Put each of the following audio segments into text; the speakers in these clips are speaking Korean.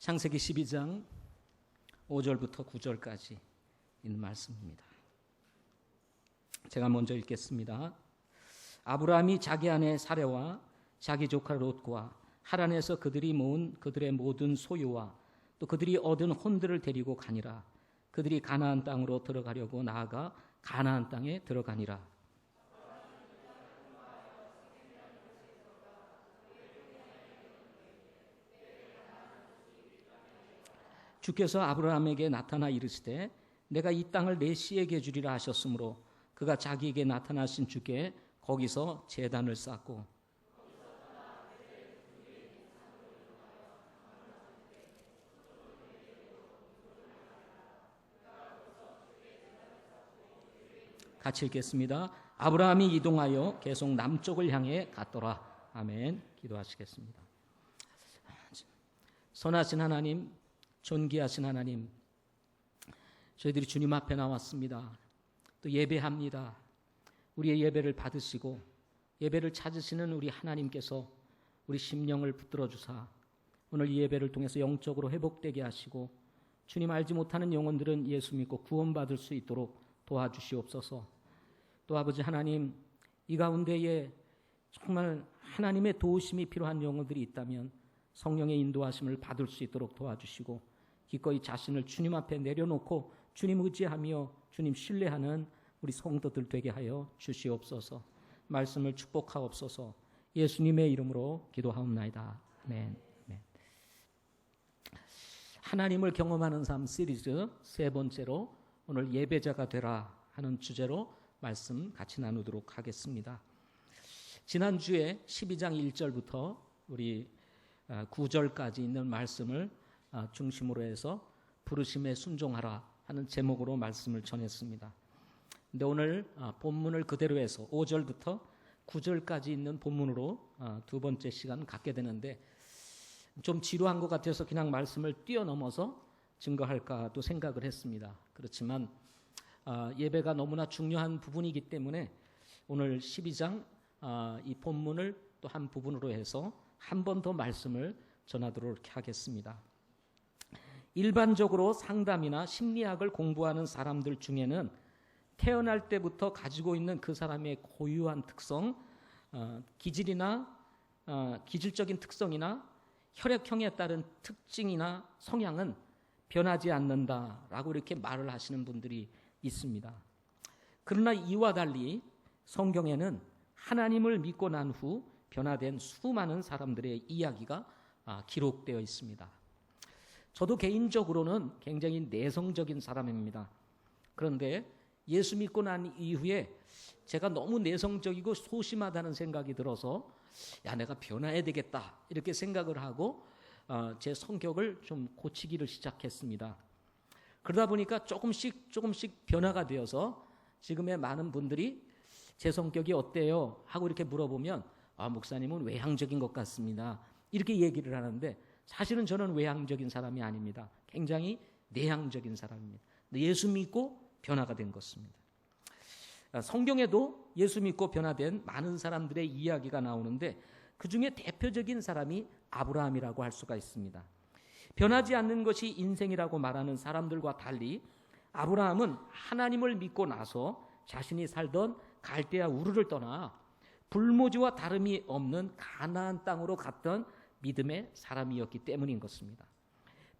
창세기 12장 5절부터 9절까지 있는 말씀입니다. 제가 먼저 읽겠습니다. 아브라함이 자기 아내 사레와 자기 조카 롯과 하란에서 그들이 모은 그들의 모든 소유와 또 그들이 얻은 혼들을 데리고 가니라. 그들이 가나안 땅으로 들어가려고 나아가 가나안 땅에 들어가니라. 주께서 아브라함에게 나타나 이르시되 내가 이 땅을 내 씨에게 주리라 하셨으므로 그가 자기에게 나타나신 주께 거기서 제단을 쌓고 같이 읽겠습니다. 아브라함이 이동하여 계속 남쪽을 향해 갔더라. 아멘. 기도하시겠습니다. 선하신 하나님, 존귀하신 하나님, 저희들이 주님 앞에 나왔습니다. 또 예배합니다. 우리의 예배를 받으시고 예배를 찾으시는 우리 하나님께서 우리 심령을 붙들어 주사 오늘 이 예배를 통해서 영적으로 회복되게 하시고 주님 알지 못하는 영혼들은 예수 믿고 구원받을 수 있도록 도와주시옵소서. 또 아버지 하나님, 이 가운데에 정말 하나님의 도우심이 필요한 영혼들이 있다면 성령의 인도하심을 받을 수 있도록 도와주시고 기꺼이 자신을 주님 앞에 내려놓고 주님 의지하며 주님 신뢰하는 우리 성도들 되게 하여 주시옵소서. 말씀을 축복하옵소서. 예수님의 이름으로 기도하옵나이다. 아멘. 하나님을 경험하는 삶 시리즈 세 번째로 오늘 예배자가 되라 하는 주제로 말씀 같이 나누도록 하겠습니다. 지난주에 12장 1절부터 우리 9절까지 있는 말씀을 중심으로 해서 부르심에 순종하라 하는 제목으로 말씀을 전했습니다. 근데 오늘 본문을 그대로 해서 5절부터 9절까지 있는 본문으로 두 번째 시간 갖게 되는데 좀 지루한 것 같아서 그냥 말씀을 뛰어넘어서 증거할까도 생각을 했습니다. 그렇지만 예배가 너무나 중요한 부분이기 때문에 오늘 12장 이 본문을 또 한 부분으로 해서 한 번 더 말씀을 전하도록 하겠습니다. 일반적으로 상담이나 심리학을 공부하는 사람들 중에는 태어날 때부터 가지고 있는 그 사람의 고유한 특성, 기질이나 기질적인 특성이나 혈액형에 따른 특징이나 성향은 변하지 않는다라고 이렇게 말을 하시는 분들이 있습니다. 그러나 이와 달리 성경에는 하나님을 믿고 난 후 변화된 수많은 사람들의 이야기가 기록되어 있습니다. 저도 개인적으로는 굉장히 내성적인 사람입니다. 그런데 예수 믿고 난 이후에 제가 너무 내성적이고 소심하다는 생각이 들어서 내가 변화해야 되겠다 이렇게 생각을 하고 제 성격을 좀 고치기를 시작했습니다. 그러다 보니까 조금씩 변화가 되어서 지금의 많은 분들이 제 성격이 어때요? 하고 이렇게 물어보면 목사님은 외향적인 것 같습니다. 이렇게 얘기를 하는데 사실은 저는 외향적인 사람이 아닙니다. 굉장히 내향적인 사람입니다. 예수 믿고 변화가 된 것입니다. 성경에도 예수 믿고 변화된 많은 사람들의 이야기가 나오는데 그중에 대표적인 사람이 아브라함이라고 할 수가 있습니다. 변하지 않는 것이 인생이라고 말하는 사람들과 달리 아브라함은 하나님을 믿고 나서 자신이 살던 갈대아 우르를 떠나 불모지와 다름이 없는 가나안 땅으로 갔던 믿음의 사람이었기 때문인 것입니다.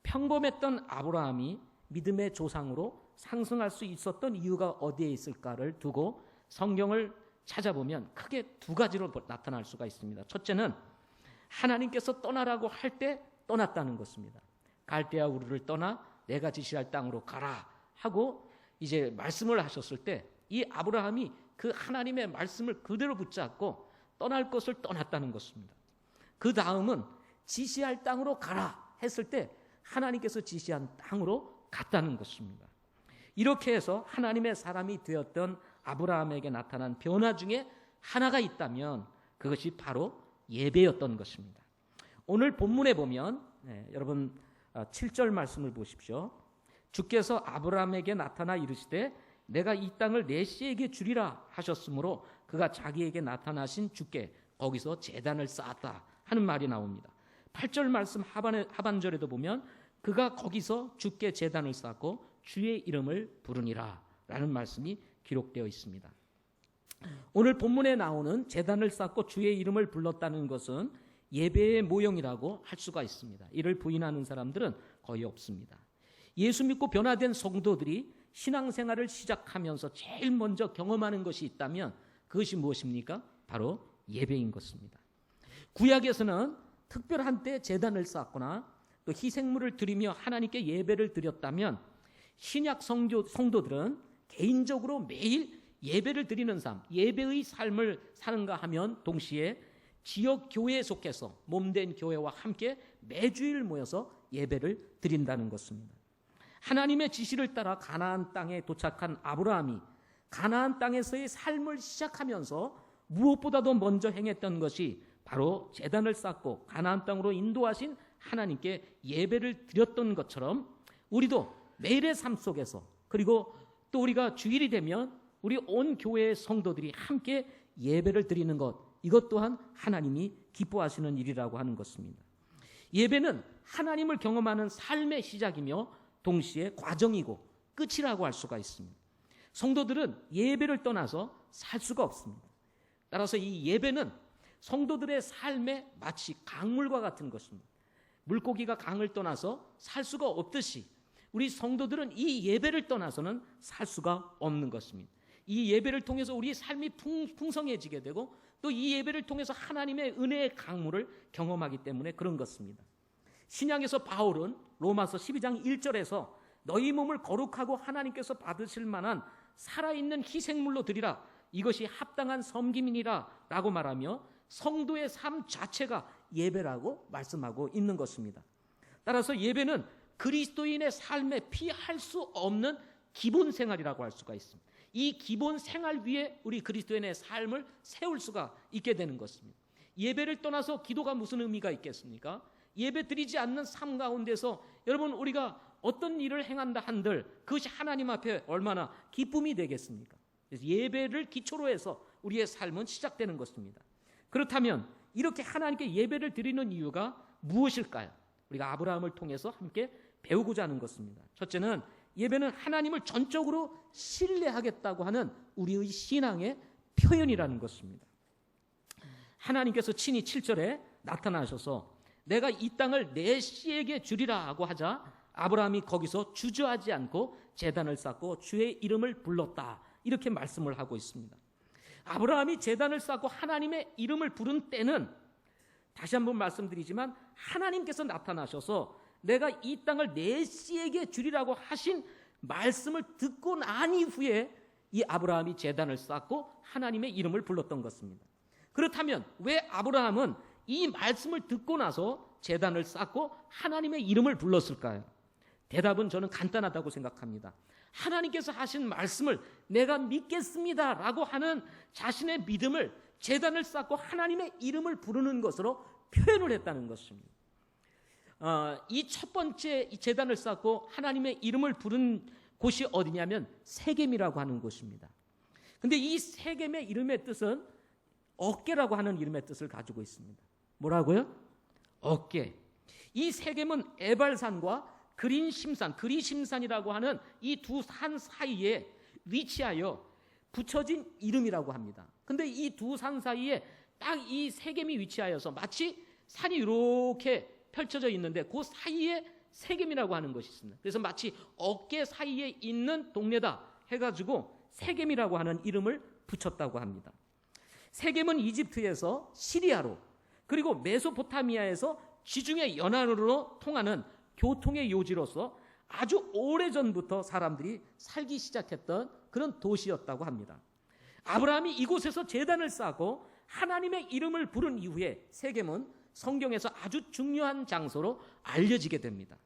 평범했던 아브라함이 믿음의 조상으로 상승할 수 있었던 이유가 어디에 있을까를 두고 성경을 찾아보면 크게 두 가지로 나타날 수가 있습니다. 첫째는 하나님께서 떠나라고 할 때 떠났다는 것입니다. 갈대아 우르를 떠나 내가 지시할 땅으로 가라 하고 이제 말씀을 하셨을 때 이 아브라함이 그 하나님의 말씀을 그대로 붙잡고 떠날 것을 떠났다는 것입니다. 그 다음은 지시할 땅으로 가라 했을 때 하나님께서 지시한 땅으로 갔다는 것입니다. 이렇게 해서 하나님의 사람이 되었던 아브라함에게 나타난 변화 중에 하나가 있다면 그것이 바로 예배였던 것입니다. 오늘 본문에 보면 여러분 7절 말씀을 보십시오. 주께서 아브라함에게 나타나 이르시되 내가 이 땅을 내 씨에게 주리라 하셨으므로 그가 자기에게 나타나신 주께 거기서 제단을 쌓았다 하는 말이 나옵니다. 8절 말씀 하반절에도 보면 그가 거기서 주께 제단을 쌓고 주의 이름을 부르니라 라는 말씀이 기록되어 있습니다. 오늘 본문에 나오는 제단을 쌓고 주의 이름을 불렀다는 것은 예배의 모형이라고 할 수가 있습니다. 이를 부인하는 사람들은 거의 없습니다. 예수 믿고 변화된 성도들이 신앙생활을 시작하면서 제일 먼저 경험하는 것이 있다면 그것이 무엇입니까? 바로 예배인 것입니다. 구약에서는 특별한 때 제단을 쌓거나 또 희생물을 드리며 하나님께 예배를 드렸다면 신약 성도들은 개인적으로 매일 예배를 드리는 삶, 예배의 삶을 사는가 하면 동시에 지역 교회에 속해서 몸된 교회와 함께 매주일 모여서 예배를 드린다는 것입니다. 하나님의 지시를 따라 가나안 땅에 도착한 아브라함이 가나안 땅에서의 삶을 시작하면서 무엇보다도 먼저 행했던 것이 바로 제단을 쌓고 가나안 땅으로 인도하신 하나님께 예배를 드렸던 것처럼 우리도 매일의 삶 속에서 그리고 또 우리가 주일이 되면 우리 온 교회의 성도들이 함께 예배를 드리는 것, 이것 또한 하나님이 기뻐하시는 일이라고 하는 것입니다. 예배는 하나님을 경험하는 삶의 시작이며 동시에 과정이고 끝이라고 할 수가 있습니다. 성도들은 예배를 떠나서 살 수가 없습니다. 따라서 이 예배는 성도들의 삶에 마치 강물과 같은 것입니다. 물고기가 강을 떠나서 살 수가 없듯이 우리 성도들은 이 예배를 떠나서는 살 수가 없는 것입니다. 이 예배를 통해서 우리의 삶이 풍성해지게 되고 또 이 예배를 통해서 하나님의 은혜의 강물을 경험하기 때문에 그런 것입니다. 신약에서 바울은 로마서 12장 1절에서 너희 몸을 거룩하고 하나님께서 받으실 만한 살아있는 희생물로 드리라, 이것이 합당한 섬김이니라 라고 말하며 성도의 삶 자체가 예배라고 말씀하고 있는 것입니다. 따라서 예배는 그리스도인의 삶에 피할 수 없는 기본 생활이라고 할 수가 있습니다. 이 기본 생활 위에 우리 그리스도인의 삶을 세울 수가 있게 되는 것입니다. 예배를 떠나서 기도가 무슨 의미가 있겠습니까? 예배 드리지 않는 삶 가운데서 여러분 우리가 어떤 일을 행한다 한들 그것이 하나님 앞에 얼마나 기쁨이 되겠습니까? 그래서 예배를 기초로 해서 우리의 삶은 시작되는 것입니다. 그렇다면 이렇게 하나님께 예배를 드리는 이유가 무엇일까요? 우리가 아브라함을 통해서 함께 배우고자 하는 것입니다. 첫째는 예배는 하나님을 전적으로 신뢰하겠다고 하는 우리의 신앙의 표현이라는 것입니다. 하나님께서 친히 7절에 나타나셔서 내가 이 땅을 내 씨에게 주리라 하고 하자 아브라함이 거기서 주저하지 않고 제단을 쌓고 주의 이름을 불렀다, 이렇게 말씀을 하고 있습니다. 아브라함이 제단을 쌓고 하나님의 이름을 부른 때는 다시 한번 말씀드리지만 하나님께서 나타나셔서 내가 이 땅을 내 씨에게 주리라고 하신 말씀을 듣고 난 이후에 이 아브라함이 제단을 쌓고 하나님의 이름을 불렀던 것입니다. 그렇다면 왜 아브라함은 이 말씀을 듣고 나서 제단을 쌓고 하나님의 이름을 불렀을까요? 대답은 저는 간단하다고 생각합니다. 하나님께서 하신 말씀을 내가 믿겠습니다 라고 하는 자신의 믿음을 제단을 쌓고 하나님의 이름을 부르는 것으로 표현을 했다는 것입니다. 이 첫 번째 제단을 쌓고 하나님의 이름을 부른 곳이 어디냐면 세겜이라고 하는 곳입니다. 근데 이 세겜의 이름의 뜻은 어깨라고 하는 이름의 뜻을 가지고 있습니다. 뭐라고요? 어깨. 이 세겜은 에발산과 그리심산이라고 하는 이 두 산 사이에 위치하여 붙여진 이름이라고 합니다. 근데 이 두 산 사이에 딱 이 세겜이 위치하여서 마치 산이 이렇게 펼쳐져 있는데 그 사이에 세겜이라고 하는 것이 있습니다. 그래서 마치 어깨 사이에 있는 동네다 해가지고 세겜이라고 하는 이름을 붙였다고 합니다. 세겜은 이집트에서 시리아로 그리고 메소포타미아에서 지중해 연안으로 통하는 교통의 요지로서 아주 오래전부터 사람들이 살기 시작했던 그런 도시였다고 합니다. 아브라함이 이곳에서 제단을 쌓고 하나님의 이름을 부른 이후에 세겜은 성경에서 아주 중요한 장소로 알려지게 됩니다.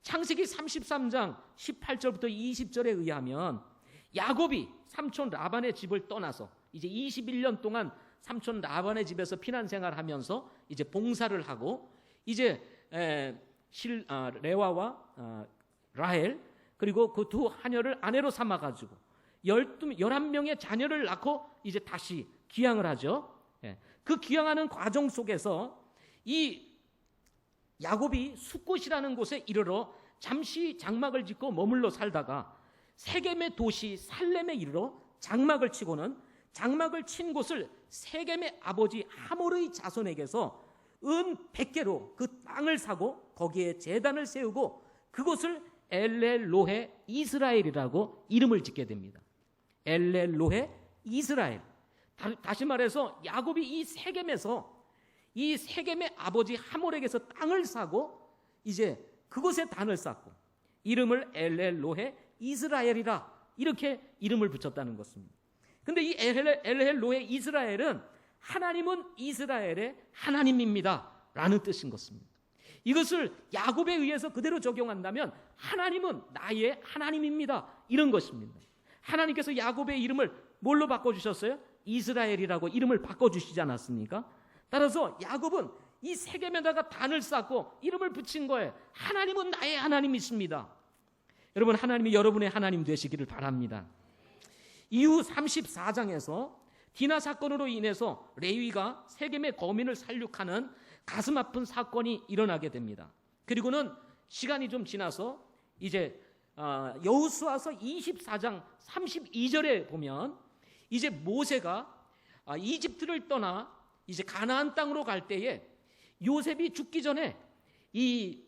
창세기 33장 18절부터 20절에 의하면 야곱이 삼촌 라반의 집을 떠나서 이제 21년 동안 삼촌 라반의 집에서 피난 생활하면서 이제 봉사를 하고 이제 레와와 라헬 그리고 그 두 하녀를 아내로 삼아가지고 11명의 자녀를 낳고 이제 다시 귀향을 하죠. 그 귀향하는 과정 속에서 이 야곱이 숫곳이라는 곳에 이르러 잠시 장막을 짓고 머물러 살다가 세겜의 도시 살렘에 이르러 장막을 치고는 장막을 친 곳을 세겜의 아버지 하몰의 자손에게서 은 100개로 그 땅을 사고 거기에 제단을 세우고 그곳을 엘렐로헤 이스라엘이라고 이름을 짓게 됩니다. 엘렐로헤 이스라엘. 다시 말해서 야곱이 이 세겜의 아버지 하몰에게서 땅을 사고 이제 그곳에 단을 쌓고 이름을 엘렐로헤 이스라엘이라 이렇게 이름을 붙였다는 것입니다. 근데 이 엘렐로헤 이스라엘은 하나님은 이스라엘의 하나님입니다 라는 뜻인 것입니다. 이것을 야곱에 의해서 그대로 적용한다면 하나님은 나의 하나님입니다 이런 것입니다. 하나님께서 야곱의 이름을 뭘로 바꿔주셨어요? 이스라엘이라고 이름을 바꿔주시지 않았습니까? 따라서 야곱은 이 세겜에다가 단을 쌓고 이름을 붙인 거예요. 하나님은 나의 하나님이십니다. 여러분, 하나님이 여러분의 하나님 되시기를 바랍니다. 이후 34장에서 디나 사건으로 인해서 레위가 세겜의 거민을 살육하는 가슴 아픈 사건이 일어나게 됩니다. 그리고는 시간이 좀 지나서 이제 여호수아서 24장 32절에 보면 이제 모세가 이집트를 떠나 이제 가나안 땅으로 갈 때에 요셉이 죽기 전에 이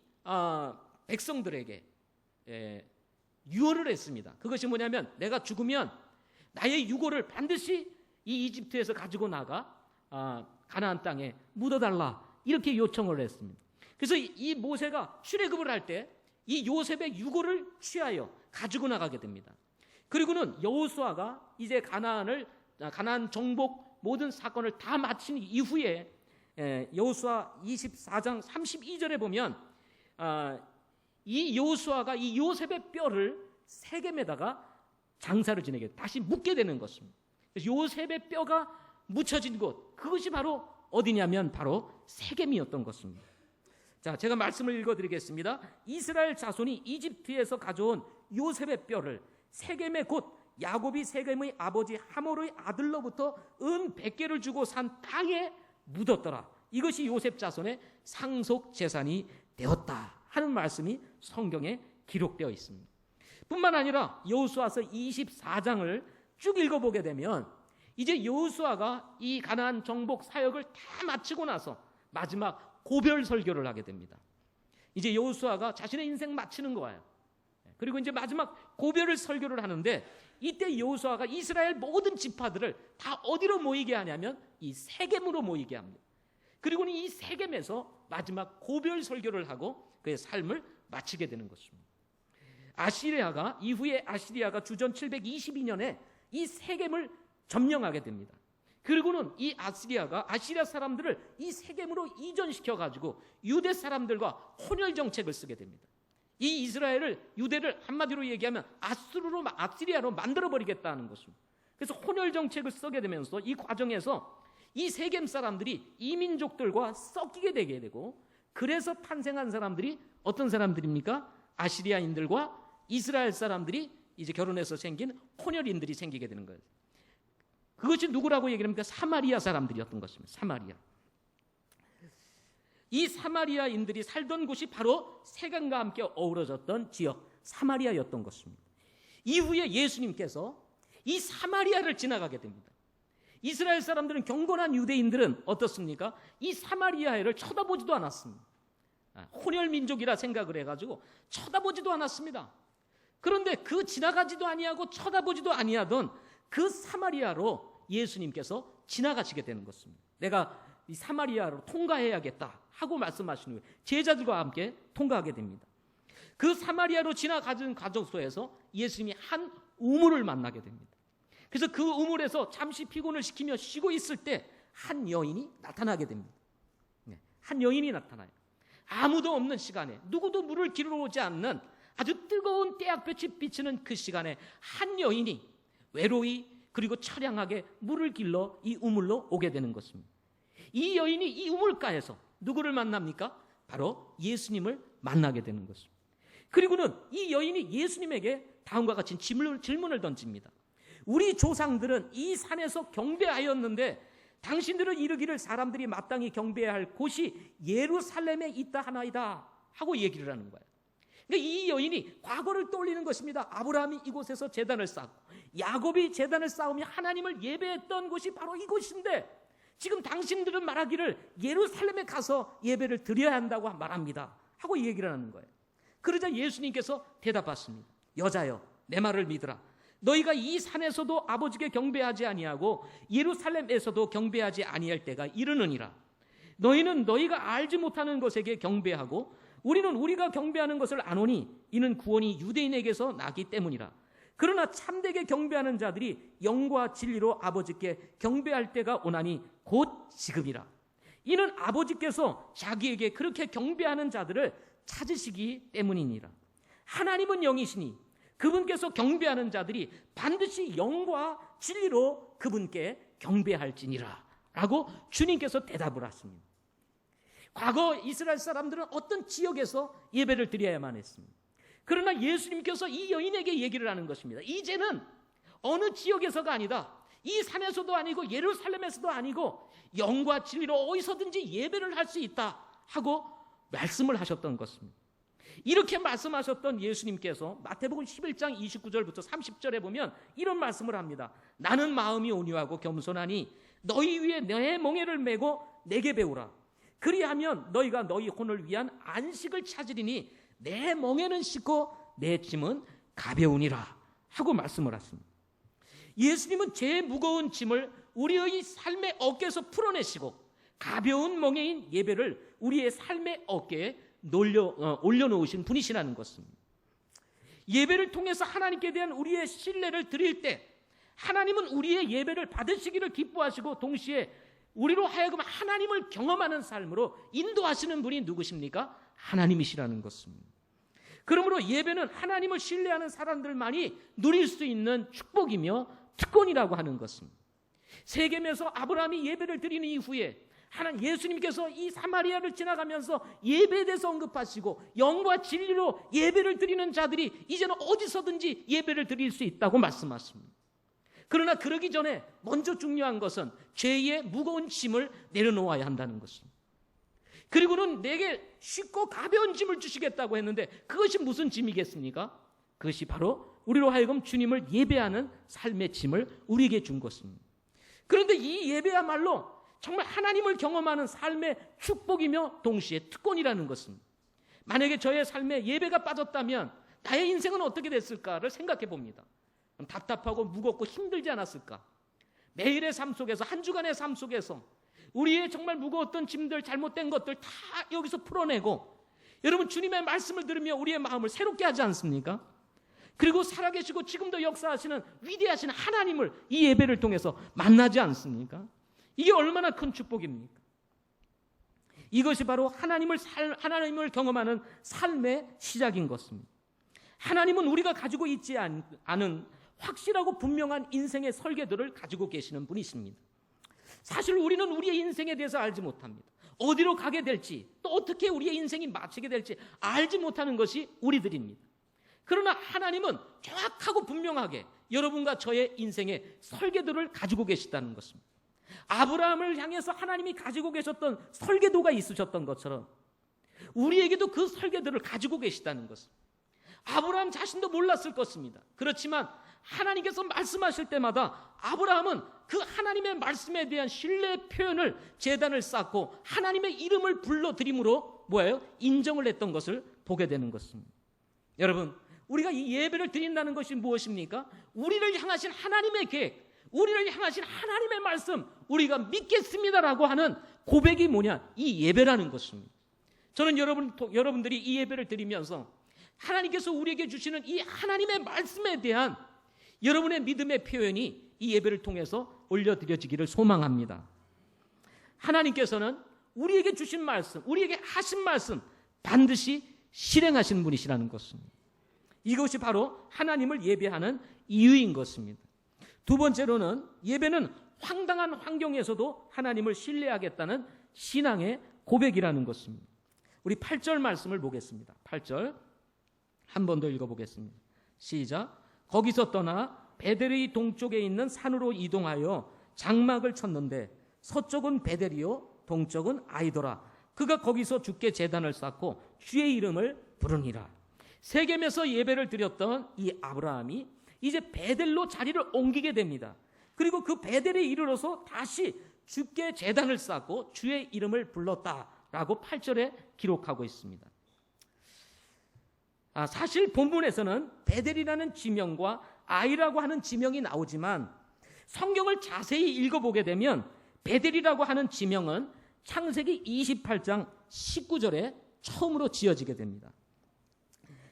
백성들에게 유언을 했습니다. 그것이 뭐냐면 내가 죽으면 나의 유골을 반드시 이 이집트에서 가지고 나가 가나안 땅에 묻어달라 이렇게 요청을 했습니다. 그래서 이 모세가 출애굽을 할 때 이 요셉의 유골을 취하여 가지고 나가게 됩니다. 그리고는 여호수아가 이제 가나안 정복 모든 사건을 다 마친 이후에 여호수아 24장 32절에 보면 이 여호수아가 이 요셉의 뼈를 세겜에다가 장사를 지내게 다시 묻게 되는 것입니다. 요셉의 뼈가 묻혀진 곳, 그것이 바로 어디냐면 바로 세겜이었던 것입니다. 자, 제가 말씀을 읽어드리겠습니다. 이스라엘 자손이 이집트에서 가져온 요셉의 뼈를 세겜의 곧 야곱이 세겜의 아버지 하몰의 아들로부터 은 100개를 주고 산 땅에 묻었더라. 이것이 요셉 자손의 상속 재산이 되었다 하는 말씀이 성경에 기록되어 있습니다. 뿐만 아니라 여호수아서 24장을 쭉 읽어보게 되면 이제 여호수아가 이 가나안 정복 사역을 다 마치고 나서 마지막 고별 설교를 하게 됩니다. 이제 여호수아가 자신의 인생 마치는 거예요. 그리고 이제 마지막 고별 설교를 하는데 이때 여호수아가 이스라엘 모든 지파들을 다 어디로 모이게 하냐면 이 세겜으로 모이게 합니다. 그리고는 이 세겜에서 마지막 고별 설교를 하고 그의 삶을 마치게 되는 것입니다. 이후에 아시리아가 주전 722년에 이 세겜을 점령하게 됩니다. 그리고는 이 아시리아 사람들을 이 세겜으로 이전시켜 가지고 유대 사람들과 혼혈 정책을 쓰게 됩니다. 이 유대를 한마디로 얘기하면 아시리아로 만들어 버리겠다는 것입니다. 그래서 혼혈 정책을 쓰게 되면서 이 과정에서 이 세겜 사람들이 이민족들과 섞이게 되게 되고, 그래서 탄생한 사람들이 어떤 사람들입니까? 아시리아인들과 이스라엘 사람들이 이제 결혼해서 생긴 혼혈인들이 생기게 되는 거예요. 그것이 누구라고 얘기합니까? 사마리아 사람들이었던 것입니다. 사마리아. 이 사마리아인들이 살던 곳이 바로 세겜과 함께 어우러졌던 지역 사마리아였던 것입니다. 이후에 예수님께서 이 사마리아를 지나가게 됩니다. 이스라엘 사람들은, 경건한 유대인들은 어떻습니까? 이 사마리아를 쳐다보지도 않았습니다. 혼혈 민족이라 생각을 해가지고 쳐다보지도 않았습니다. 그런데 그 지나가지도 아니하고 쳐다보지도 아니하던 그 사마리아로 예수님께서 지나가시게 되는 것입니다. 내가 이 사마리아로 통과해야겠다 하고 말씀하신 후에 제자들과 함께 통과하게 됩니다. 그 사마리아로 지나가는 과정 속에서 예수님이 한 우물을 만나게 됩니다. 그래서 그 우물에서 잠시 피곤을 시키며 쉬고 있을 때 한 여인이 나타나게 됩니다. 한 여인이 나타나요. 아무도 없는 시간에, 누구도 물을 길러 오지 않는 아주 뜨거운 태양볕이 비치는 그 시간에 한 여인이 외로이 그리고 처량하게 물을 길러 이 우물로 오게 되는 것입니다. 이 여인이 이 우물가에서 누구를 만납니까? 바로 예수님을 만나게 되는 것입니다. 그리고는 이 여인이 예수님에게 다음과 같이 질문을 던집니다. 우리 조상들은 이 산에서 경배하였는데 당신들은 이르기를 사람들이 마땅히 경배해야 할 곳이 예루살렘에 있다 하나이다 하고 얘기를 하는 거예요. 그러니까 이 여인이 과거를 떠올리는 것입니다. 아브라함이 이곳에서 제단을 쌓고 야곱이 제단을 쌓으며 하나님을 예배했던 곳이 바로 이곳인데 지금 당신들은 말하기를 예루살렘에 가서 예배를 드려야 한다고 말합니다 하고 얘기를 하는 거예요. 그러자 예수님께서 대답하십니다. 여자여, 내 말을 믿으라. 너희가 이 산에서도 아버지께 경배하지 아니하고 예루살렘에서도 경배하지 아니할 때가 이르느니라. 너희는 너희가 알지 못하는 것에게 경배하고 우리는 우리가 경배하는 것을 아노니 이는 구원이 유대인에게서 나기 때문이라. 그러나 참되게 경배하는 자들이 영과 진리로 아버지께 경배할 때가 오나니 곧 지금이라. 이는 아버지께서 자기에게 그렇게 경배하는 자들을 찾으시기 때문이니라. 하나님은 영이시니 그분께서 경배하는 자들이 반드시 영과 진리로 그분께 경배할지니라 라고 주님께서 대답을 하십니다. 과거 이스라엘 사람들은 어떤 지역에서 예배를 드려야만 했습니다. 그러나 예수님께서 이 여인에게 얘기를 하는 것입니다. 이제는 어느 지역에서가 아니다. 이 산에서도 아니고 예루살렘에서도 아니고 영과 진리로 어디서든지 예배를 할 수 있다 하고 말씀을 하셨던 것입니다. 이렇게 말씀하셨던 예수님께서 마태복음 11장 29절부터 30절에 보면 이런 말씀을 합니다. 나는 마음이 온유하고 겸손하니 너희 위에 내 멍에를 메고 내게 배우라. 그리하면 너희가 너희 혼을 위한 안식을 찾으리니 내 멍에는 쉽고 내 짐은 가벼우니라 하고 말씀을 하십니다. 예수님은 제 무거운 짐을 우리의 삶의 어깨에서 풀어내시고 가벼운 멍에인 예배를 우리의 삶의 어깨에 올려놓으신 분이시라는 것입니다. 예배를 통해서 하나님께 대한 우리의 신뢰를 드릴 때 하나님은 우리의 예배를 받으시기를 기뻐하시고 동시에 우리로 하여금 하나님을 경험하는 삶으로 인도하시는 분이 누구십니까? 하나님이시라는 것입니다. 그러므로 예배는 하나님을 신뢰하는 사람들만이 누릴 수 있는 축복이며 특권이라고 하는 것입니다. 세겜에서 아브라함이 예배를 드리는 이후에 예수님께서 이 사마리아를 지나가면서 예배에 대해서 언급하시고 영과 진리로 예배를 드리는 자들이 이제는 어디서든지 예배를 드릴 수 있다고 말씀하십니다. 그러나 그러기 전에 먼저 중요한 것은 죄의 무거운 짐을 내려놓아야 한다는 것입니다. 그리고는 내게 쉽고 가벼운 짐을 주시겠다고 했는데 그것이 무슨 짐이겠습니까? 그것이 바로 우리로 하여금 주님을 예배하는 삶의 짐을 우리에게 준 것입니다. 그런데 이 예배야말로 정말 하나님을 경험하는 삶의 축복이며 동시에 특권이라는 것입니다. 만약에 저의 삶에 예배가 빠졌다면 나의 인생은 어떻게 됐을까를 생각해 봅니다. 답답하고 무겁고 힘들지 않았을까? 매일의 삶 속에서 한 주간의 삶 속에서 우리의 정말 무거웠던 짐들 잘못된 것들 다 여기서 풀어내고 여러분 주님의 말씀을 들으며 우리의 마음을 새롭게 하지 않습니까? 그리고 살아계시고 지금도 역사하시는 위대하신 하나님을 이 예배를 통해서 만나지 않습니까? 이게 얼마나 큰 축복입니까? 이것이 바로 하나님을 경험하는 삶의 시작인 것입니다. 하나님은 우리가 가지고 있지 않은 확실하고 분명한 인생의 설계도를 가지고 계시는 분이십니다. 사실 우리는 우리의 인생에 대해서 알지 못합니다. 어디로 가게 될지 또 어떻게 우리의 인생이 마치게 될지 알지 못하는 것이 우리들입니다. 그러나 하나님은 정확하고 분명하게 여러분과 저의 인생의 설계도를 가지고 계시다는 것입니다. 아브라함을 향해서 하나님이 가지고 계셨던 설계도가 있으셨던 것처럼 우리에게도 그 설계도를 가지고 계시다는 것입니다. 아브라함 자신도 몰랐을 것입니다. 그렇지만 하나님께서 말씀하실 때마다 아브라함은 그 하나님의 말씀에 대한 신뢰 표현을 제단을 쌓고 하나님의 이름을 불러드림으로 인정을 했던 것을 보게 되는 것입니다. 여러분, 우리가 이 예배를 드린다는 것이 무엇입니까? 우리를 향하신 하나님의 계획, 우리를 향하신 하나님의 말씀, 우리가 믿겠습니다라고 하는 고백이 뭐냐? 이 예배라는 것입니다. 저는 여러분들이 이 예배를 드리면서 하나님께서 우리에게 주시는 이 하나님의 말씀에 대한 여러분의 믿음의 표현이 이 예배를 통해서 올려드려지기를 소망합니다. 하나님께서는 우리에게 주신 말씀, 우리에게 하신 말씀 반드시 실행하시는 분이시라는 것입니다. 이것이 바로 하나님을 예배하는 이유인 것입니다. 두 번째로는 예배는 황당한 환경에서도 하나님을 신뢰하겠다는 신앙의 고백이라는 것입니다. 우리 8절 말씀을 보겠습니다. 8절 한 번 더 읽어보겠습니다. 시작. 거기서 떠나 베델의 동쪽에 있는 산으로 이동하여 장막을 쳤는데 서쪽은 베델이요 동쪽은 아이도라. 그가 거기서 주께 제단을 쌓고 주의 이름을 부르니라. 세겜에서 예배를 드렸던 이 아브라함이 이제 베델로 자리를 옮기게 됩니다. 그리고 그 베델에 이르러서 다시 주께 제단을 쌓고 주의 이름을 불렀다라고 8절에 기록하고 있습니다. 사실 본문에서는 베델이라는 지명과 아이라고 하는 지명이 나오지만 성경을 자세히 읽어보게 되면 베델이라고 하는 지명은 창세기 28장 19절에 처음으로 지어지게 됩니다.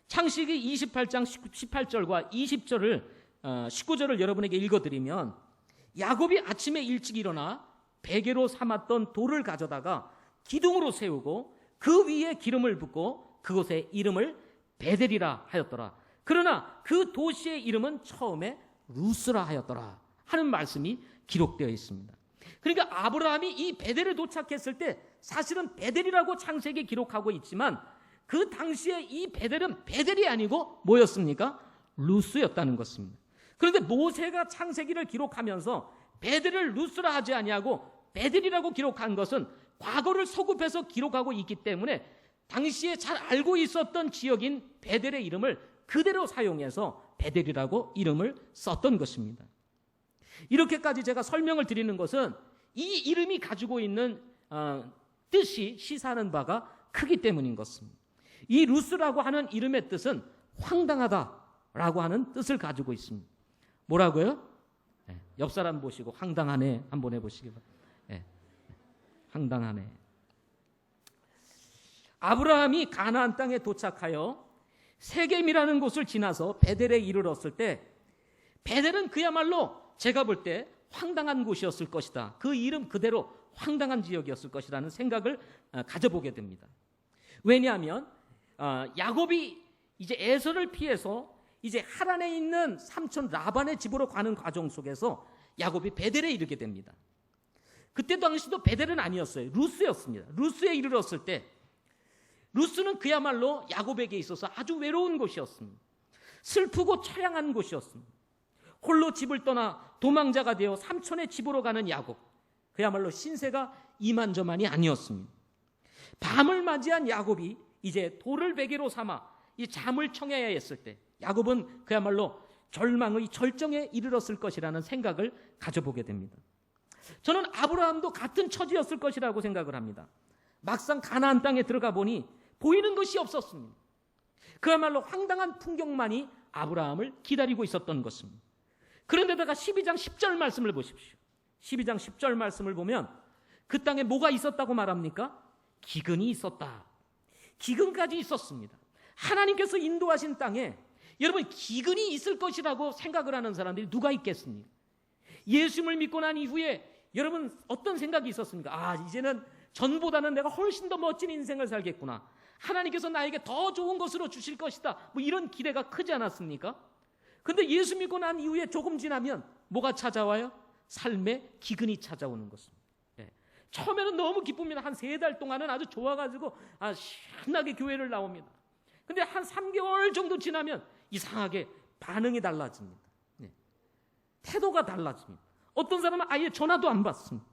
창세기 28장 18절과 20절을 19절을 여러분에게 읽어드리면 야곱이 아침에 일찍 일어나 베개로 삼았던 돌을 가져다가 기둥으로 세우고 그 위에 기름을 붓고 그곳에 이름을 베델이라 하였더라. 그러나 그 도시의 이름은 처음에 루스라 하였더라 하는 말씀이 기록되어 있습니다. 그러니까 아브라함이 이 베델에 도착했을 때 사실은 베델이라고 창세기에 기록하고 있지만 그 당시에 이 베델은 베델이 아니고 뭐였습니까? 루스였다는 것입니다. 그런데 모세가 창세기를 기록하면서 베델을 루스라 하지 아니하고 베델이라고 기록한 것은 과거를 소급해서 기록하고 있기 때문에 당시에 잘 알고 있었던 지역인 베델의 이름을 그대로 사용해서 베델이라고 이름을 썼던 것입니다. 이렇게까지 제가 설명을 드리는 것은 이 이름이 가지고 있는 뜻이 시사하는 바가 크기 때문인 것입니다. 이 루스라고 하는 이름의 뜻은 황당하다라고 하는 뜻을 가지고 있습니다. 뭐라고요? 옆 사람 보시고 황당하네 한번 해보시기 바랍니다. 황당하네. 아브라함이 가나안 땅에 도착하여 세겜이라는 곳을 지나서 베델에 이르렀을 때 베델은 그야말로 제가 볼 때 황당한 곳이었을 것이다. 그 이름 그대로 황당한 지역이었을 것이라는 생각을 가져보게 됩니다. 왜냐하면 야곱이 이제 에서를 피해서 이제 하란에 있는 삼촌 라반의 집으로 가는 과정 속에서 야곱이 베델에 이르게 됩니다. 그때 당시도 베델은 아니었어요. 루스였습니다. 루스에 이르렀을 때 루스는 그야말로 야곱에게 있어서 아주 외로운 곳이었습니다. 슬프고 처량한 곳이었습니다. 홀로 집을 떠나 도망자가 되어 삼촌의 집으로 가는 야곱, 그야말로 신세가 이만저만이 아니었습니다. 밤을 맞이한 야곱이 이제 돌을 베개로 삼아 이 잠을 청해야 했을 때 야곱은 그야말로 절망의 절정에 이르렀을 것이라는 생각을 가져보게 됩니다. 저는 아브라함도 같은 처지였을 것이라고 생각을 합니다. 막상 가나안 땅에 들어가 보니 보이는 것이 없었습니다. 그야말로 황당한 풍경만이 아브라함을 기다리고 있었던 것입니다. 그런데다가 12장 10절 말씀을 보십시오. 12장 10절 말씀을 보면 그 땅에 뭐가 있었다고 말합니까? 기근이 있었다. 기근까지 있었습니다. 하나님께서 인도하신 땅에 여러분 기근이 있을 것이라고 생각을 하는 사람들이 누가 있겠습니까? 예수님을 믿고 난 이후에 여러분 어떤 생각이 있었습니까? 이제는 전보다는 내가 훨씬 더 멋진 인생을 살겠구나. 하나님께서 나에게 더 좋은 것으로 주실 것이다. 뭐 이런 기대가 크지 않았습니까? 근데 예수 믿고 난 이후에 조금 지나면 뭐가 찾아와요? 삶의 기근이 찾아오는 것입니다. 처음에는 너무 기쁩니다. 한 3달 동안은 아주 좋아가지고 신나게 교회를 나옵니다. 근데 한 3개월 정도 지나면 이상하게 반응이 달라집니다. 태도가 달라집니다. 어떤 사람은 아예 전화도 안 받습니다.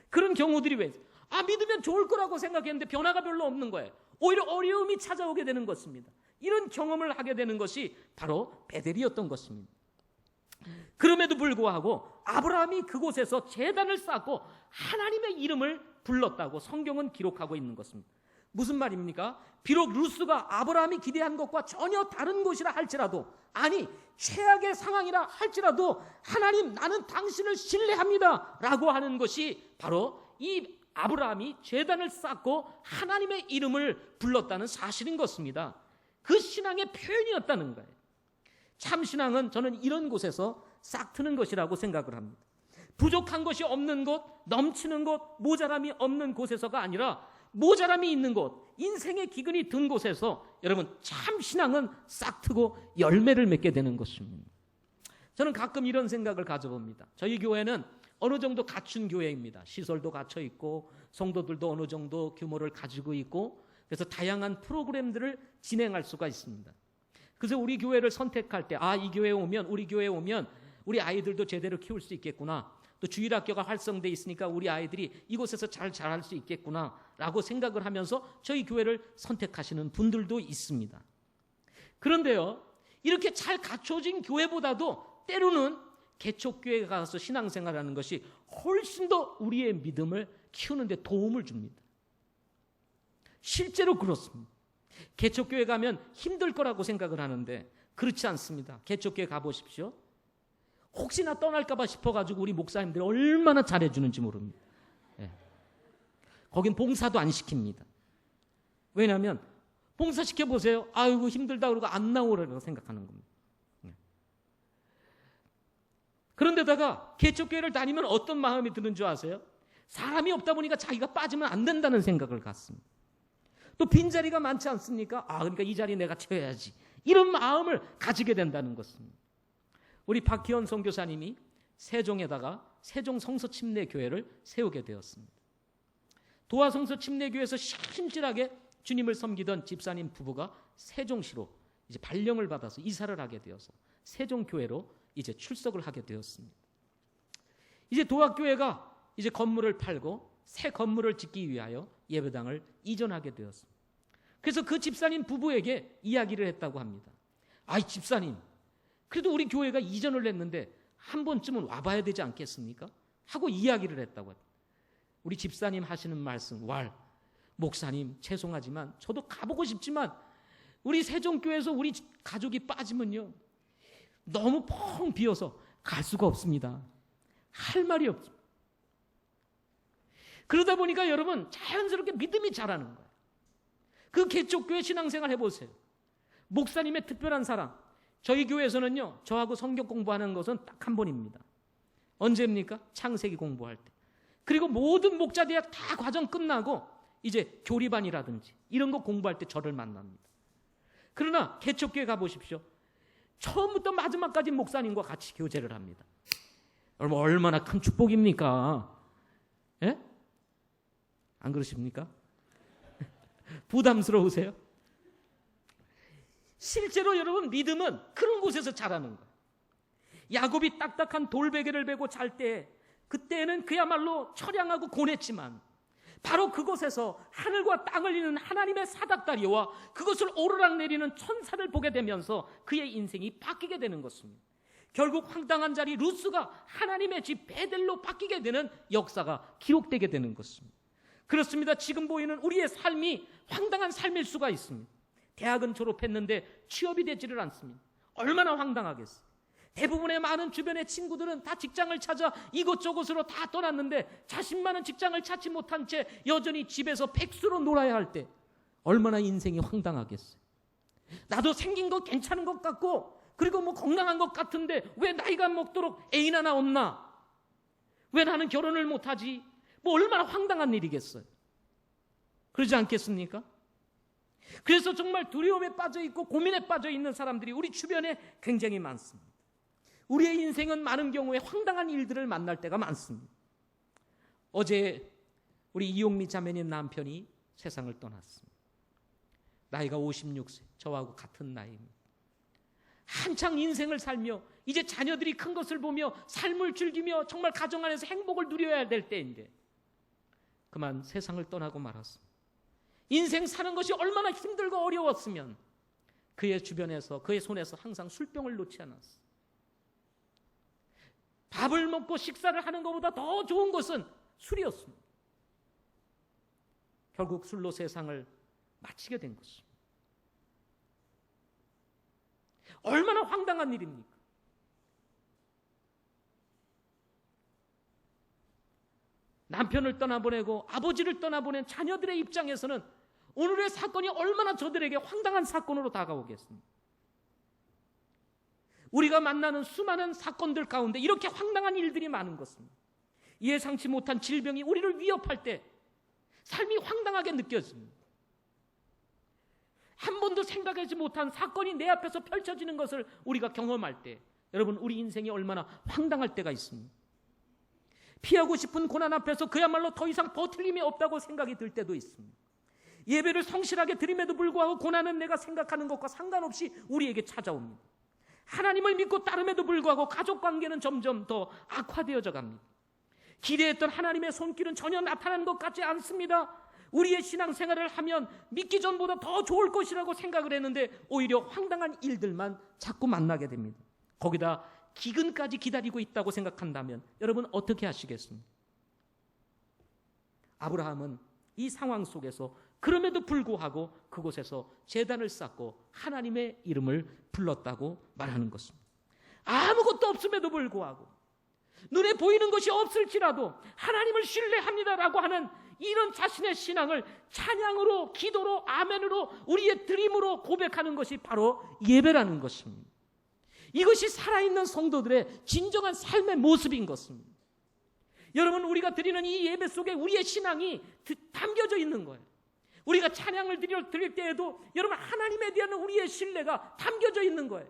그런 경우들이 왜 있어요? 믿으면 좋을 거라고 생각했는데 변화가 별로 없는 거예요. 오히려 어려움이 찾아오게 되는 것입니다. 이런 경험을 하게 되는 것이 바로 베델이었던 것입니다. 그럼에도 불구하고 아브라함이 그곳에서 제단을 쌓고 하나님의 이름을 불렀다고 성경은 기록하고 있는 것입니다. 무슨 말입니까? 비록 루스가 아브라함이 기대한 것과 전혀 다른 곳이라 할지라도, 아니 최악의 상황이라 할지라도 하나님 나는 당신을 신뢰합니다 라고 하는 것이 바로 이 아브라함이 제단을 쌓고 하나님의 이름을 불렀다는 사실인 것입니다. 그 신앙의 표현이었다는 거예요. 참 신앙은 저는 이런 곳에서 싹 트는 것이라고 생각을 합니다. 부족한 것이 없는 곳, 넘치는 곳, 모자람이 없는 곳에서가 아니라 모자람이 있는 곳, 인생의 기근이 든 곳에서 여러분 참 신앙은 싹 트고 열매를 맺게 되는 것입니다. 저는 가끔 이런 생각을 가져봅니다. 저희 교회는 어느 정도 갖춘 교회입니다. 시설도 갖춰 있고 성도들도 어느 정도 규모를 가지고 있고 그래서 다양한 프로그램들을 진행할 수가 있습니다. 그래서 우리 교회를 선택할 때 이 교회에 오면 우리 교회에 오면 우리 아이들도 제대로 키울 수 있겠구나. 또 주일학교가 활성돼 있으니까 우리 아이들이 이곳에서 잘 자랄 수 있겠구나라고 생각을 하면서 저희 교회를 선택하시는 분들도 있습니다. 그런데요, 이렇게 잘 갖춰진 교회보다도 때로는 개척교회에 가서 신앙생활하는 것이 훨씬 더 우리의 믿음을 키우는 데 도움을 줍니다. 실제로 그렇습니다. 개척교회 가면 힘들 거라고 생각을 하는데 그렇지 않습니다. 개척교회 가보십시오. 혹시나 떠날까 봐 싶어가지고 우리 목사님들이 얼마나 잘해주는지 모릅니다. 예. 거긴 봉사도 안 시킵니다. 왜냐하면 봉사시켜보세요. 아이고 힘들다 그러고 안 나오라고 생각하는 겁니다. 예. 그런데다가 개척교회를 다니면 어떤 마음이 드는 줄 아세요? 사람이 없다 보니까 자기가 빠지면 안 된다는 생각을 갖습니다. 또 빈자리가 많지 않습니까? 그러니까 이 자리 내가 채워야지. 이런 마음을 가지게 된다는 것입니다. 우리 박희원 선교사님이 세종에다가 세종 성서침례교회를 세우게 되었습니다. 도화 성서침례교회에서 신실하게 주님을 섬기던 집사님 부부가 세종시로 이제 발령을 받아서 이사를 하게 되어서 세종교회로 이제 출석을 하게 되었습니다. 이제 도화교회가 이제 건물을 팔고 새 건물을 짓기 위하여 예배당을 이전하게 되었습니다. 그래서 그 집사님 부부에게 이야기를 했다고 합니다. 집사님, 그래도 우리 교회가 이전을 했는데 한 번쯤은 와봐야 되지 않겠습니까? 하고 이야기를 했다고 합니다. 우리 집사님 하시는 말씀, 목사님 죄송하지만 저도 가보고 싶지만 우리 세종교회에서 우리 가족이 빠지면요 너무 펑 비어서 갈 수가 없습니다. 할 말이 없습니다. 그러다 보니까 여러분 자연스럽게 믿음이 자라는 거예요. 그 개척교회 신앙생활 해보세요. 목사님의 특별한 사랑. 저희 교회에서는요 저하고 성경 공부하는 것은 딱 한 번입니다. 언제입니까? 창세기 공부할 때. 그리고 모든 목자대학 다 과정 끝나고 이제 교리반이라든지 이런 거 공부할 때 저를 만납니다. 그러나 개척교회 가보십시오. 처음부터 마지막까지 목사님과 같이 교제를 합니다. 여러분 얼마나 큰 축복입니까? 예? 안 그러십니까? 부담스러우세요? 실제로 여러분 믿음은 그런 곳에서 자라는 거예요. 야곱이 딱딱한 돌베개를 베고 잘 때 그때는 그야말로 처량하고 고냈지만 바로 그곳에서 하늘과 땅을 이는 하나님의 사닥다리와 그것을 오르락내리는 천사를 보게 되면서 그의 인생이 바뀌게 되는 것입니다. 결국 황당한 자리 루스가 하나님의 집 베델로 바뀌게 되는 역사가 기록되게 되는 것입니다. 그렇습니다. 지금 보이는 우리의 삶이 황당한 삶일 수가 있습니다. 대학은 졸업했는데 취업이 되지를 않습니다. 얼마나 황당하겠어요. 대부분의 많은 주변의 친구들은 다 직장을 찾아 이곳저곳으로 다 떠났는데 자신만은 직장을 찾지 못한 채 여전히 집에서 백수로 놀아야 할 때 얼마나 인생이 황당하겠어요. 나도 생긴 거 괜찮은 것 같고 그리고 뭐 건강한 것 같은데 왜 나이가 먹도록 애인 하나 없나? 왜 나는 결혼을 못하지? 뭐 얼마나 황당한 일이겠어요. 그러지 않겠습니까? 그래서 정말 두려움에 빠져 있고 고민에 빠져 있는 사람들이 우리 주변에 굉장히 많습니다. 우리의 인생은 많은 경우에 황당한 일들을 만날 때가 많습니다. 어제 우리 이용미 자매님 남편이 세상을 떠났습니다. 나이가 56세, 저하고 같은 나이입니다. 한창 인생을 살며 이제 자녀들이 큰 것을 보며 삶을 즐기며 정말 가정 안에서 행복을 누려야 될 때인데 그만 세상을 떠나고 말았습니다. 인생 사는 것이 얼마나 힘들고 어려웠으면 그의 주변에서 그의 손에서 항상 술병을 놓지 않았어요. 밥을 먹고 식사를 하는 것보다 더 좋은 것은 술이었습니다. 결국 술로 세상을 마치게 된 것입니다. 얼마나 황당한 일입니까? 남편을 떠나보내고 아버지를 떠나보낸 자녀들의 입장에서는 오늘의 사건이 얼마나 저들에게 황당한 사건으로 다가오겠습니까? 우리가 만나는 수많은 사건들 가운데 이렇게 황당한 일들이 많은 것입니다. 예상치 못한 질병이 우리를 위협할 때 삶이 황당하게 느껴집니다. 한 번도 생각하지 못한 사건이 내 앞에서 펼쳐지는 것을 우리가 경험할 때 여러분 우리 인생이 얼마나 황당할 때가 있습니다. 피하고 싶은 고난 앞에서 그야말로 더 이상 버틸 힘이 없다고 생각이 들 때도 있습니다. 예배를 성실하게 드림에도 불구하고 고난은 내가 생각하는 것과 상관없이 우리에게 찾아옵니다. 하나님을 믿고 따름에도 불구하고 가족관계는 점점 더 악화되어져 갑니다. 기대했던 하나님의 손길은 전혀 나타나는 것 같지 않습니다. 우리의 신앙생활을 하면 믿기 전보다 더 좋을 것이라고 생각을 했는데 오히려 황당한 일들만 자꾸 만나게 됩니다. 거기다 기근까지 기다리고 있다고 생각한다면 여러분 어떻게 하시겠습니까? 아브라함은 이 상황 속에서 그럼에도 불구하고 그곳에서 제단을 쌓고 하나님의 이름을 불렀다고 말하는 것입니다. 아무것도 없음에도 불구하고 눈에 보이는 것이 없을지라도 하나님을 신뢰합니다라고 하는 이런 자신의 신앙을 찬양으로, 기도로, 아멘으로, 우리의 드림으로 고백하는 것이 바로 예배라는 것입니다. 이것이 살아있는 성도들의 진정한 삶의 모습인 것입니다. 여러분, 우리가 드리는 이 예배 속에 우리의 신앙이 담겨져 있는 거예요. 우리가 찬양을 드릴 때에도 여러분 하나님에 대한 우리의 신뢰가 담겨져 있는 거예요.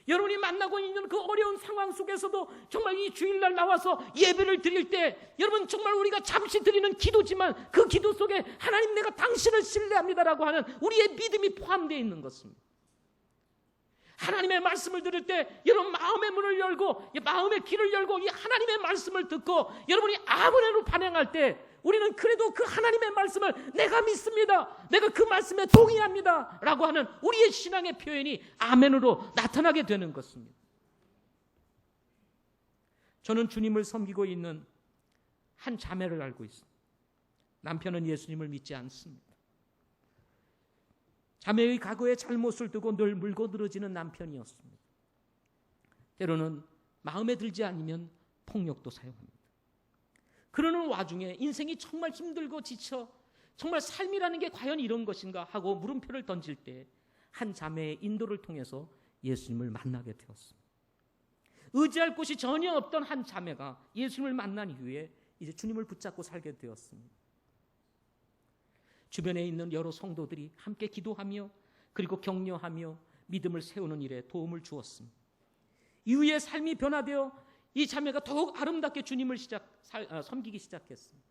여러분이 만나고 있는 그 어려운 상황 속에서도 정말 이 주일날 나와서 예배를 드릴 때 여러분 정말 우리가 잠시 드리는 기도지만 그 기도 속에 하나님 내가 당신을 신뢰합니다라고 하는 우리의 믿음이 포함되어 있는 것입니다. 하나님의 말씀을 들을 때 여러분 마음의 문을 열고 마음의 길을 열고 이 하나님의 말씀을 듣고 여러분이 아멘으로 반응할 때 우리는 그래도 그 하나님의 말씀을 내가 믿습니다, 내가 그 말씀에 동의합니다 라고 하는 우리의 신앙의 표현이 아멘으로 나타나게 되는 것입니다. 저는 주님을 섬기고 있는 한 자매를 알고 있습니다. 남편은 예수님을 믿지 않습니다. 자매의 과거의 잘못을 두고 늘 물고 늘어지는 남편이었습니다. 때로는 마음에 들지 않으면 폭력도 사용합니다. 그러는 와중에 인생이 정말 힘들고 지쳐 정말 삶이라는 게 과연 이런 것인가 하고 물음표를 던질 때 한 자매의 인도를 통해서 예수님을 만나게 되었습니다. 의지할 곳이 전혀 없던 한 자매가 예수님을 만난 이후에 이제 주님을 붙잡고 살게 되었습니다. 주변에 있는 여러 성도들이 함께 기도하며 그리고 격려하며 믿음을 세우는 일에 도움을 주었습니다. 이후에 삶이 변화되어 이 자매가 더욱 아름답게 주님을 섬기기 시작했습니다.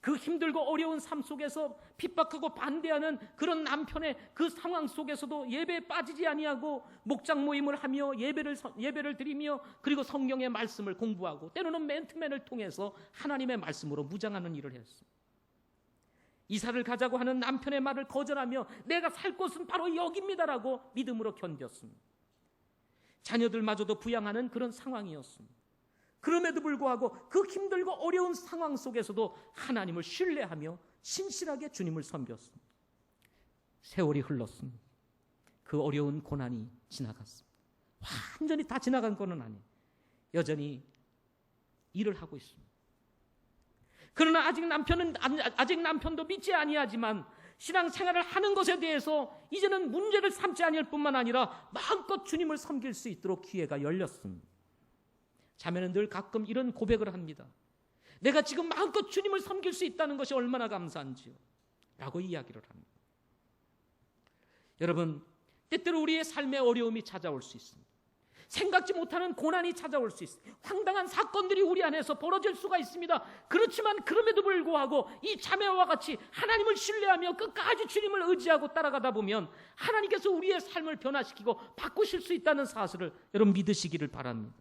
그 힘들고 어려운 삶 속에서 핍박하고 반대하는 그런 남편의 그 상황 속에서도 예배에 빠지지 아니하고 목장 모임을 하며 예배를 드리며 그리고 성경의 말씀을 공부하고 때로는 맨투맨을 통해서 하나님의 말씀으로 무장하는 일을 했습니다. 이사를 가자고 하는 남편의 말을 거절하며 내가 살 곳은 바로 여기입니다라고 믿음으로 견뎠습니다. 자녀들마저도 부양하는 그런 상황이었습니다. 그럼에도 불구하고 그 힘들고 어려운 상황 속에서도 하나님을 신뢰하며 신실하게 주님을 섬겼습니다. 세월이 흘렀습니다. 그 어려운 고난이 지나갔습니다. 완전히 다 지나간 건 아니에요. 여전히 일을 하고 있습니다. 그러나 아직 남편도 믿지 아니하지만 신앙생활을 하는 것에 대해서 이제는 문제를 삼지 아니할 뿐만 아니라 마음껏 주님을 섬길 수 있도록 기회가 열렸습니다. 자매는 늘 가끔 이런 고백을 합니다. 내가 지금 마음껏 주님을 섬길 수 있다는 것이 얼마나 감사한지요 라고 이야기를 합니다. 여러분, 때때로 우리의 삶에 어려움이 찾아올 수 있습니다. 생각지 못하는 고난이 찾아올 수 있습니다. 황당한 사건들이 우리 안에서 벌어질 수가 있습니다. 그렇지만 그럼에도 불구하고 이 자매와 같이 하나님을 신뢰하며 끝까지 주님을 의지하고 따라가다 보면 하나님께서 우리의 삶을 변화시키고 바꾸실 수 있다는 사실을 여러분 믿으시기를 바랍니다.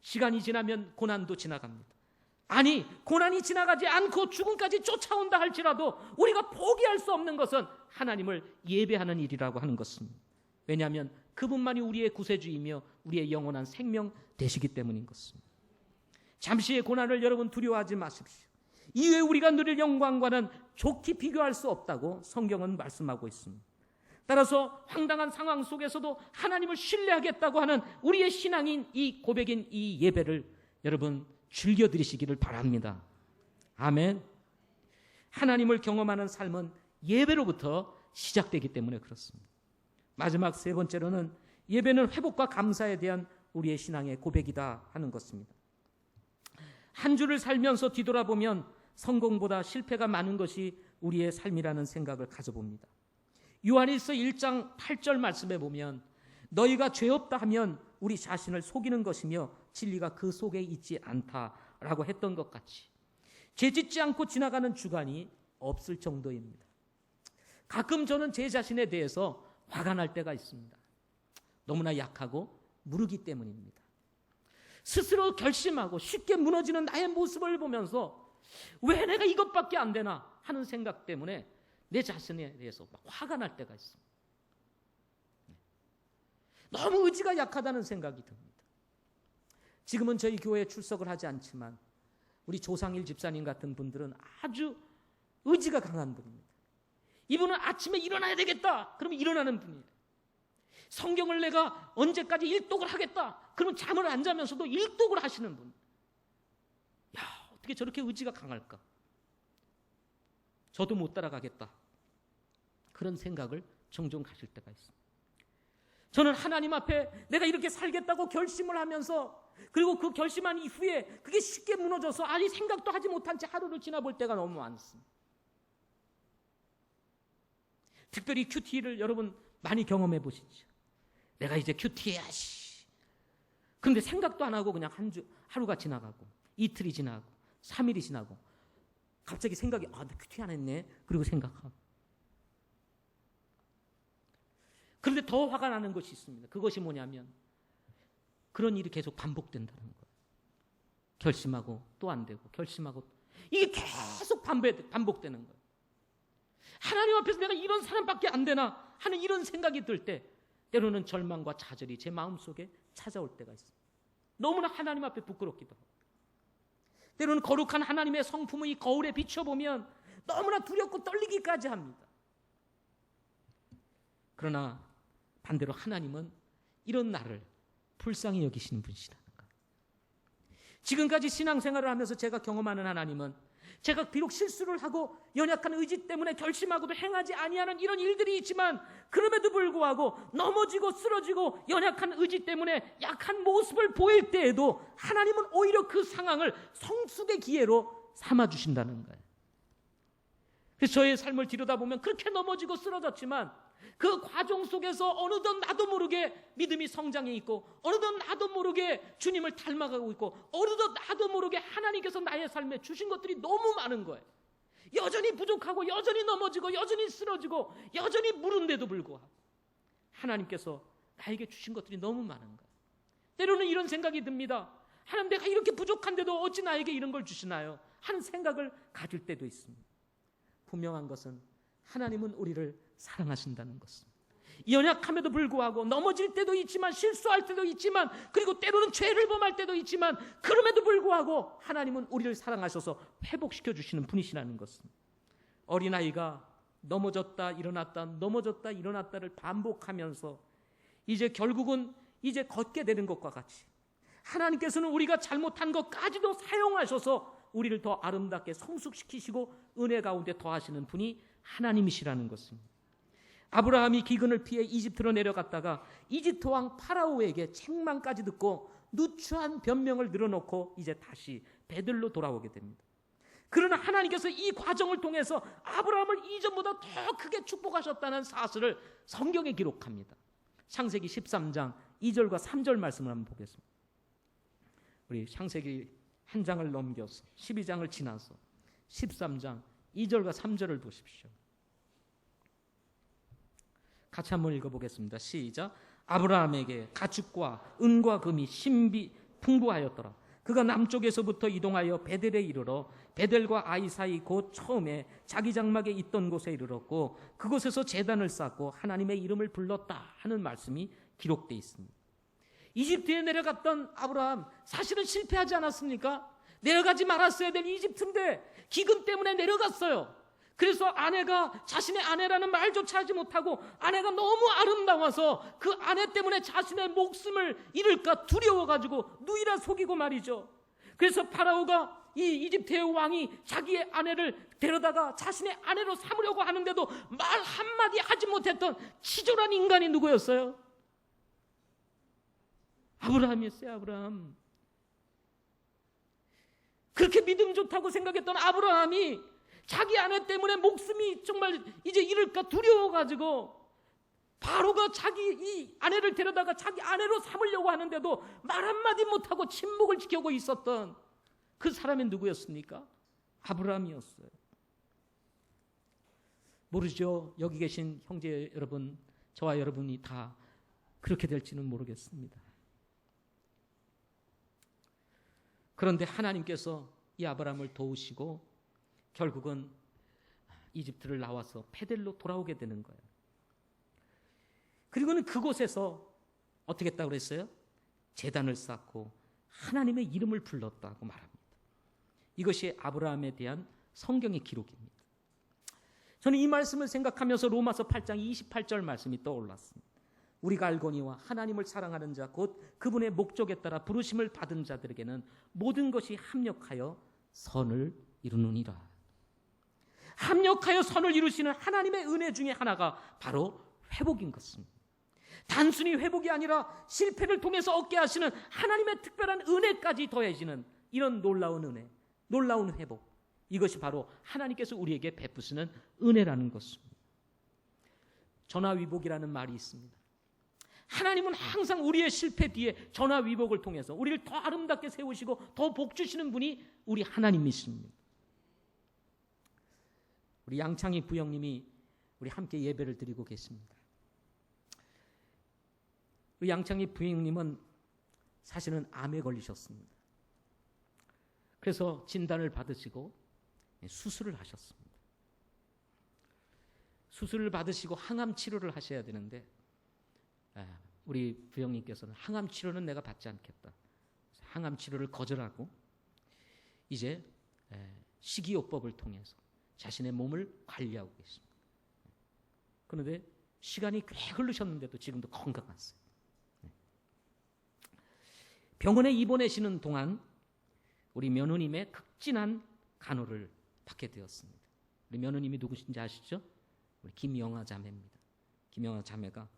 시간이 지나면 고난도 지나갑니다. 아니, 고난이 지나가지 않고 죽음까지 쫓아온다 할지라도 우리가 포기할 수 없는 것은 하나님을 예배하는 일이라고 하는 것입니다. 왜냐하면 그분만이 우리의 구세주이며 우리의 영원한 생명 되시기 때문인 것입니다. 잠시의 고난을 여러분 두려워하지 마십시오. 이후에 우리가 누릴 영광과는 좋게 비교할 수 없다고 성경은 말씀하고 있습니다. 따라서 황당한 상황 속에서도 하나님을 신뢰하겠다고 하는 우리의 신앙인 이 고백인 이 예배를 여러분 즐겨드리시기를 바랍니다. 아멘. 하나님을 경험하는 삶은 예배로부터 시작되기 때문에 그렇습니다. 마지막 세 번째로는 예배는 회복과 감사에 대한 우리의 신앙의 고백이다 하는 것입니다. 한 주를 살면서 뒤돌아보면 성공보다 실패가 많은 것이 우리의 삶이라는 생각을 가져봅니다. 요한일서 1장 8절 말씀에 보면 너희가 죄 없다 하면 우리 자신을 속이는 것이며 진리가 그 속에 있지 않다라고 했던 것 같이 죄 짓지 않고 지나가는 주간이 없을 정도입니다. 가끔 저는 제 자신에 대해서 화가 날 때가 있습니다. 너무나 약하고 무르기 때문입니다. 스스로 결심하고 쉽게 무너지는 나의 모습을 보면서 왜 내가 이것밖에 안 되나 하는 생각 때문에 내 자신에 대해서 막 화가 날 때가 있습니다. 너무 의지가 약하다는 생각이 듭니다. 지금은 저희 교회에 출석을 하지 않지만 우리 조상일 집사님 같은 분들은 아주 의지가 강한 분입니다. 이분은 아침에 일어나야 되겠다 그러면 일어나는 분이에요. 성경을 내가 언제까지 일독을 하겠다 그러면 잠을 안 자면서도 일독을 하시는 분. 야, 어떻게 저렇게 의지가 강할까? 저도 못 따라가겠다 그런 생각을 종종 가질 때가 있습니다. 저는 하나님 앞에 내가 이렇게 살겠다고 결심을 하면서 그리고 그 결심한 이후에 그게 쉽게 무너져서 아니 생각도 하지 못한 채 하루를 지나볼 때가 너무 많습니다. 특별히 큐티를 여러분 많이 경험해 보시죠. 내가 이제 큐티해야지. 그런데 생각도 안 하고 그냥 하루가 지나가고 이틀이 지나고 3일이 지나고 갑자기 생각이 나 큐티 안 했네. 그리고 생각하고. 그런데 더 화가 나는 것이 있습니다. 그것이 뭐냐면 그런 일이 계속 반복된다는 거예요. 결심하고 또 안 되고 결심하고 이게 계속 반복되는 거예요. 하나님 앞에서 내가 이런 사람밖에 안 되나 하는 이런 생각이 들 때 때로는 절망과 좌절이 제 마음속에 찾아올 때가 있습니다. 너무나 하나님 앞에 부끄럽기도 하고 때로는 거룩한 하나님의 성품의 거울에 비춰보면 너무나 두렵고 떨리기까지 합니다. 그러나 반대로 하나님은 이런 나를 불쌍히 여기시는 분이시라는 거예요. 지금까지 신앙생활을 하면서 제가 경험하는 하나님은 제가 비록 실수를 하고 연약한 의지 때문에 결심하고도 행하지 아니하는 이런 일들이 있지만 그럼에도 불구하고 넘어지고 쓰러지고 연약한 의지 때문에 약한 모습을 보일 때에도 하나님은 오히려 그 상황을 성숙의 기회로 삼아주신다는 거예요. 그래서 저의 삶을 들여다보면 그렇게 넘어지고 쓰러졌지만 그 과정 속에서 어느덧 나도 모르게 믿음이 성장해 있고 어느덧 나도 모르게 주님을 닮아가고 있고 어느덧 나도 모르게 하나님께서 나의 삶에 주신 것들이 너무 많은 거예요. 여전히 부족하고 여전히 넘어지고 여전히 쓰러지고 여전히 무른데도 불구하고 하나님께서 나에게 주신 것들이 너무 많은 거예요. 때로는 이런 생각이 듭니다. 하나님 내가 이렇게 부족한데도 어찌 나에게 이런 걸 주시나요? 하는 생각을 가질 때도 있습니다. 분명한 것은 하나님은 우리를 사랑하신다는 것입니다. 연약함에도 불구하고 넘어질 때도 있지만 실수할 때도 있지만 그리고 때로는 죄를 범할 때도 있지만 그럼에도 불구하고 하나님은 우리를 사랑하셔서 회복시켜 주시는 분이시라는 것입니다. 어린아이가 넘어졌다 일어났다 넘어졌다 일어났다를 반복하면서 이제 결국은 이제 걷게 되는 것과 같이 하나님께서는 우리가 잘못한 것까지도 사용하셔서 우리를 더 아름답게 성숙시키시고 은혜 가운데 더하시는 분이 하나님이시라는 것입니다. 아브라함이 기근을 피해 이집트로 내려갔다가 이집트 왕 파라오에게 책망까지 듣고 누추한 변명을 늘어놓고 이제 다시 베들로 돌아오게 됩니다. 그러나 하나님께서 이 과정을 통해서 아브라함을 이전보다 더 크게 축복하셨다는 사실을 성경에 기록합니다. 창세기 13장 2절과 3절 말씀을 한번 보겠습니다. 우리 창세기 한 장을 넘겨서 12장을 지나서 13장 2절과 3절을 보십시오. 같이 한번 읽어보겠습니다. 시작. 아브라함에게 가축과 은과 금이 신비 풍부하였더라. 그가 남쪽에서부터 이동하여 베델에 이르러 베델과 아이 사이 곧 처음에 자기 장막에 있던 곳에 이르렀고 그곳에서 제단을 쌓고 하나님의 이름을 불렀다 하는 말씀이 기록되어 있습니다. 이집트에 내려갔던 아브라함 사실은 실패하지 않았습니까? 내려가지 말았어야 될 이집트인데 기근 때문에 내려갔어요. 그래서 아내가 자신의 아내라는 말조차 하지 못하고 아내가 너무 아름다워서 그 아내 때문에 자신의 목숨을 잃을까 두려워가지고 누이라 속이고 말이죠. 그래서 파라오가 이 이집트의 왕이 자기의 아내를 데려다가 자신의 아내로 삼으려고 하는데도 말 한마디 하지 못했던 치졸한 인간이 누구였어요? 아브라함이었어요. 아브라함. 그렇게 믿음 좋다고 생각했던 아브라함이 자기 아내 때문에 목숨이 정말 이제 잃을까 두려워가지고 바로가 자기 이 아내를 데려다가 자기 아내로 삼으려고 하는데도 말 한마디 못하고 침묵을 지키고 있었던 그 사람이 누구였습니까? 아브라함이었어요. 모르죠. 여기 계신 형제 여러분, 저와 여러분이 다 그렇게 될지는 모르겠습니다. 그런데 하나님께서 이 아브라함을 도우시고 결국은 이집트를 나와서 베델로 돌아오게 되는 거예요. 그리고는 그곳에서 어떻게 했다고 그랬어요? 제단을 쌓고 하나님의 이름을 불렀다고 말합니다. 이것이 아브라함에 대한 성경의 기록입니다. 저는 이 말씀을 생각하면서 로마서 8장 28절 말씀이 떠올랐습니다. 우리가 알거니와 하나님을 사랑하는 자 곧 그분의 목적에 따라 부르심을 받은 자들에게는 모든 것이 합력하여 선을 이루느니라. 합력하여 선을 이루시는 하나님의 은혜 중에 하나가 바로 회복인 것입니다. 단순히 회복이 아니라 실패를 통해서 얻게 하시는 하나님의 특별한 은혜까지 더해지는 이런 놀라운 은혜, 놀라운 회복, 이것이 바로 하나님께서 우리에게 베푸시는 은혜라는 것입니다. 전화위복이라는 말이 있습니다. 하나님은 항상 우리의 실패 뒤에 전화위복을 통해서 우리를 더 아름답게 세우시고 더 복주시는 분이 우리 하나님이십니다. 우리 양창희 부형님이 우리 함께 예배를 드리고 계십니다. 우리 양창희 부형님은 사실은 암에 걸리셨습니다. 그래서 진단을 받으시고 수술을 하셨습니다. 수술을 받으시고 항암 치료를 하셔야 되는데 우리 부형님께서는 항암 치료는 내가 받지 않겠다. 항암 치료를 거절하고 이제 식이요법을 통해서 자신의 몸을 관리하고 계십니다. 그런데 시간이 꽤 흐르셨는데도 지금도 건강하세요. 병원에 입원하시는 동안 우리 며느님의 극진한 간호를 받게 되었습니다. 우리 며느님이 누구신지 아시죠? 우리 김영아 자매입니다. 김영아 자매가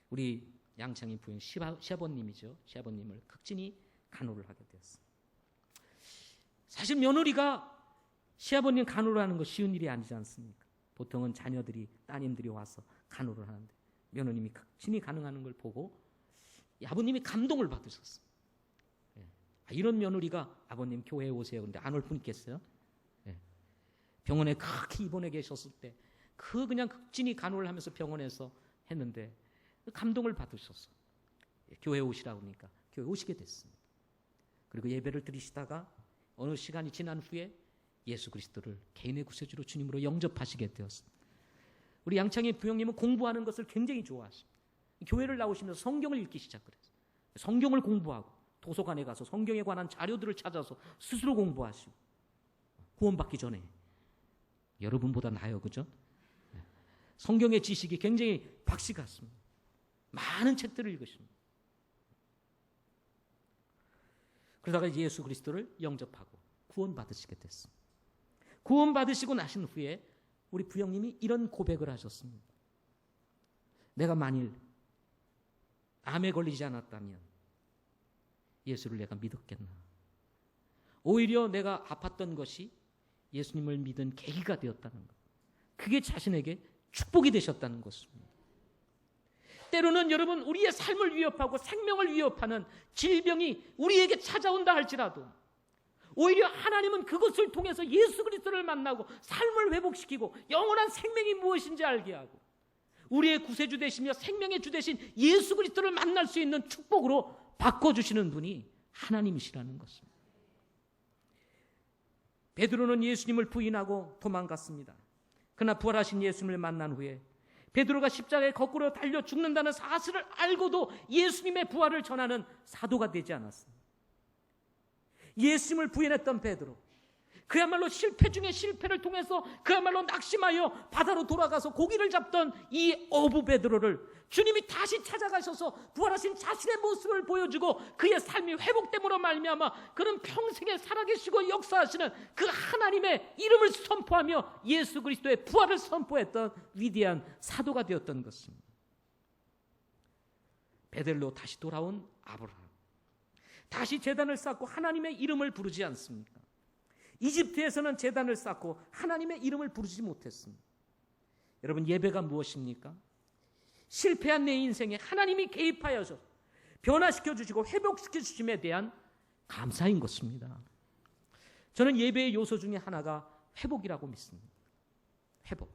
우리 양창희 부인 시아버님이죠. 시아버님을 극진히 간호를 하게 되었습니다. 사실 며느리가 시아버님 간호를 하는 거 쉬운 일이 아니지 않습니까? 보통은 자녀들이, 따님들이 와서 간호를 하는데 며느님이 극진히 간호하는 걸 보고 아버님이 감동을 받으셨어요. 이런 며느리가 아버님 교회에 오세요. 그런데 안 올 분 있겠어요? 병원에 그렇게 입원해 계셨을 때 그냥 극진히 간호를 하면서 병원에서 했는데 감동을 받으셨어. 교회에 오시라고 하니까 교회에 오시게 됐습니다. 그리고 예배를 드리시다가 어느 시간이 지난 후에 예수 그리스도를 개인의 구세주로 주님으로 영접하시게 되었습니다. 우리 양창희 부형님은 공부하는 것을 굉장히 좋아하십니다. 교회를 나오시면서 성경을 읽기 시작했어요. 성경을 공부하고 도서관에 가서 성경에 관한 자료들을 찾아서 스스로 공부하시고 구원받기 전에 여러분보다 나아요, 그죠? 성경의 지식이 굉장히 박씨 같습니다. 많은 책들을 읽으십니다. 그러다가 예수 그리스도를 영접하고 구원받으시게 됐습니다. 구원받으시고 나신 후에 우리 부형님이 이런 고백을 하셨습니다. 내가 만일 암에 걸리지 않았다면 예수를 내가 믿었겠나. 오히려 내가 아팠던 것이 예수님을 믿은 계기가 되었다는 것. 그게 자신에게 축복이 되셨다는 것입니다. 때로는 여러분 우리의 삶을 위협하고 생명을 위협하는 질병이 우리에게 찾아온다 할지라도 오히려 하나님은 그것을 통해서 예수 그리스도를 만나고 삶을 회복시키고 영원한 생명이 무엇인지 알게 하고 우리의 구세주 되시며 생명의 주 되신 예수 그리스도를 만날 수 있는 축복으로 바꿔주시는 분이 하나님이시라는 것입니다. 베드로는 예수님을 부인하고 도망갔습니다. 그러나 부활하신 예수님을 만난 후에 베드로가 십자가에 거꾸로 달려 죽는다는 사실을 알고도 예수님의 부활을 전하는 사도가 되지 않았습니다. 예수님을 부인했던 베드로, 그야말로 실패 중에 실패를 통해서 그야말로 낙심하여 바다로 돌아가서 고기를 잡던 이 어부 베드로를 주님이 다시 찾아가셔서 부활하신 자신의 모습을 보여주고 그의 삶이 회복됨으로 말미암아 그는 평생에 살아계시고 역사하시는 그 하나님의 이름을 선포하며 예수 그리스도의 부활을 선포했던 위대한 사도가 되었던 것입니다. 베델로 다시 돌아온 아브라함, 다시 제단을 쌓고 하나님의 이름을 부르지 않습니까? 이집트에서는 제단을 쌓고 하나님의 이름을 부르지 못했습니다. 여러분, 예배가 무엇입니까? 실패한 내 인생에 하나님이 개입하여서 변화시켜 주시고 회복시켜 주심에 대한 감사인 것입니다. 저는 예배의 요소 중에 하나가 회복이라고 믿습니다. 회복.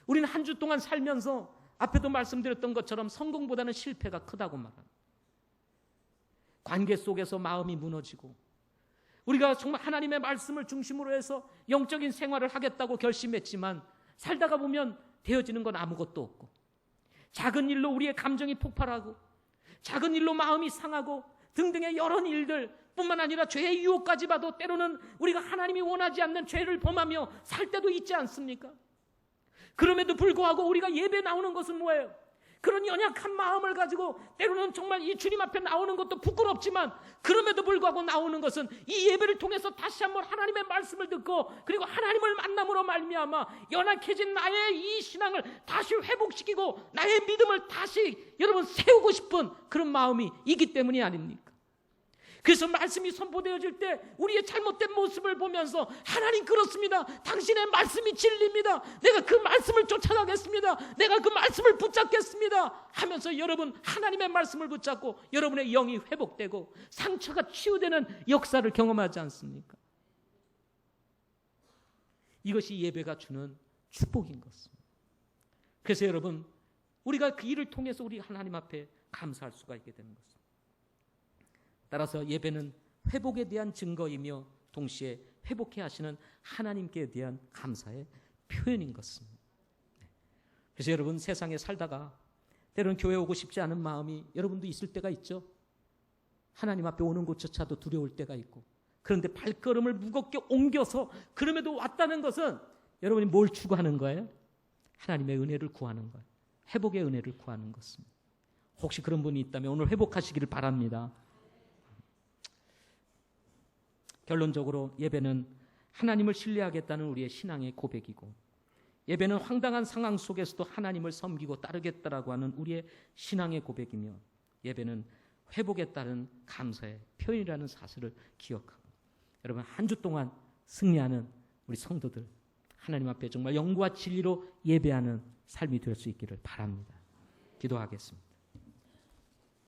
우리는 한 주 동안 살면서 앞에도 말씀드렸던 것처럼 성공보다는 실패가 크다고 말합니다. 관계 속에서 마음이 무너지고 우리가 정말 하나님의 말씀을 중심으로 해서 영적인 생활을 하겠다고 결심했지만 살다가 보면 되어지는 건 아무것도 없고, 작은 일로 우리의 감정이 폭발하고, 작은 일로 마음이 상하고 등등의 여러 일들 뿐만 아니라 죄의 유혹까지 봐도 때로는 우리가 하나님이 원하지 않는 죄를 범하며 살 때도 있지 않습니까? 그럼에도 불구하고 우리가 예배 나오는 것은 뭐예요? 그런 연약한 마음을 가지고 때로는 정말 이 주님 앞에 나오는 것도 부끄럽지만 그럼에도 불구하고 나오는 것은 이 예배를 통해서 다시 한번 하나님의 말씀을 듣고 그리고 하나님을 만남으로 말미암아 연약해진 나의 이 신앙을 다시 회복시키고 나의 믿음을 다시 여러분 세우고 싶은 그런 마음이 있기 때문이 아닙니까? 그래서 말씀이 선포되어질 때 우리의 잘못된 모습을 보면서 하나님 그렇습니다. 당신의 말씀이 진리입니다. 내가 그 말씀을 쫓아가겠습니다. 내가 그 말씀을 붙잡겠습니다. 하면서 여러분 하나님의 말씀을 붙잡고 여러분의 영이 회복되고 상처가 치유되는 역사를 경험하지 않습니까? 이것이 예배가 주는 축복인 것입니다. 그래서 여러분 우리가 그 일을 통해서 우리 하나님 앞에 감사할 수가 있게 되는 것입니다. 따라서 예배는 회복에 대한 증거이며 동시에 회복해 하시는 하나님께 대한 감사의 표현인 것입니다. 그래서 여러분 세상에 살다가 때로는 교회 오고 싶지 않은 마음이 여러분도 있을 때가 있죠. 하나님 앞에 오는 것조차도 두려울 때가 있고, 그런데 발걸음을 무겁게 옮겨서 그럼에도 왔다는 것은 여러분이 뭘 추구하는 거예요? 하나님의 은혜를 구하는 거예요. 회복의 은혜를 구하는 것입니다. 혹시 그런 분이 있다면 오늘 회복하시기를 바랍니다. 결론적으로 예배는 하나님을 신뢰하겠다는 우리의 신앙의 고백이고, 예배는 황당한 상황 속에서도 하나님을 섬기고 따르겠다라고 하는 우리의 신앙의 고백이며, 예배는 회복에 따른 감사의 표현이라는 사실을 기억하고, 여러분 한 주 동안 승리하는 우리 성도들 하나님 앞에 정말 영과 진리로 예배하는 삶이 될 수 있기를 바랍니다. 기도하겠습니다.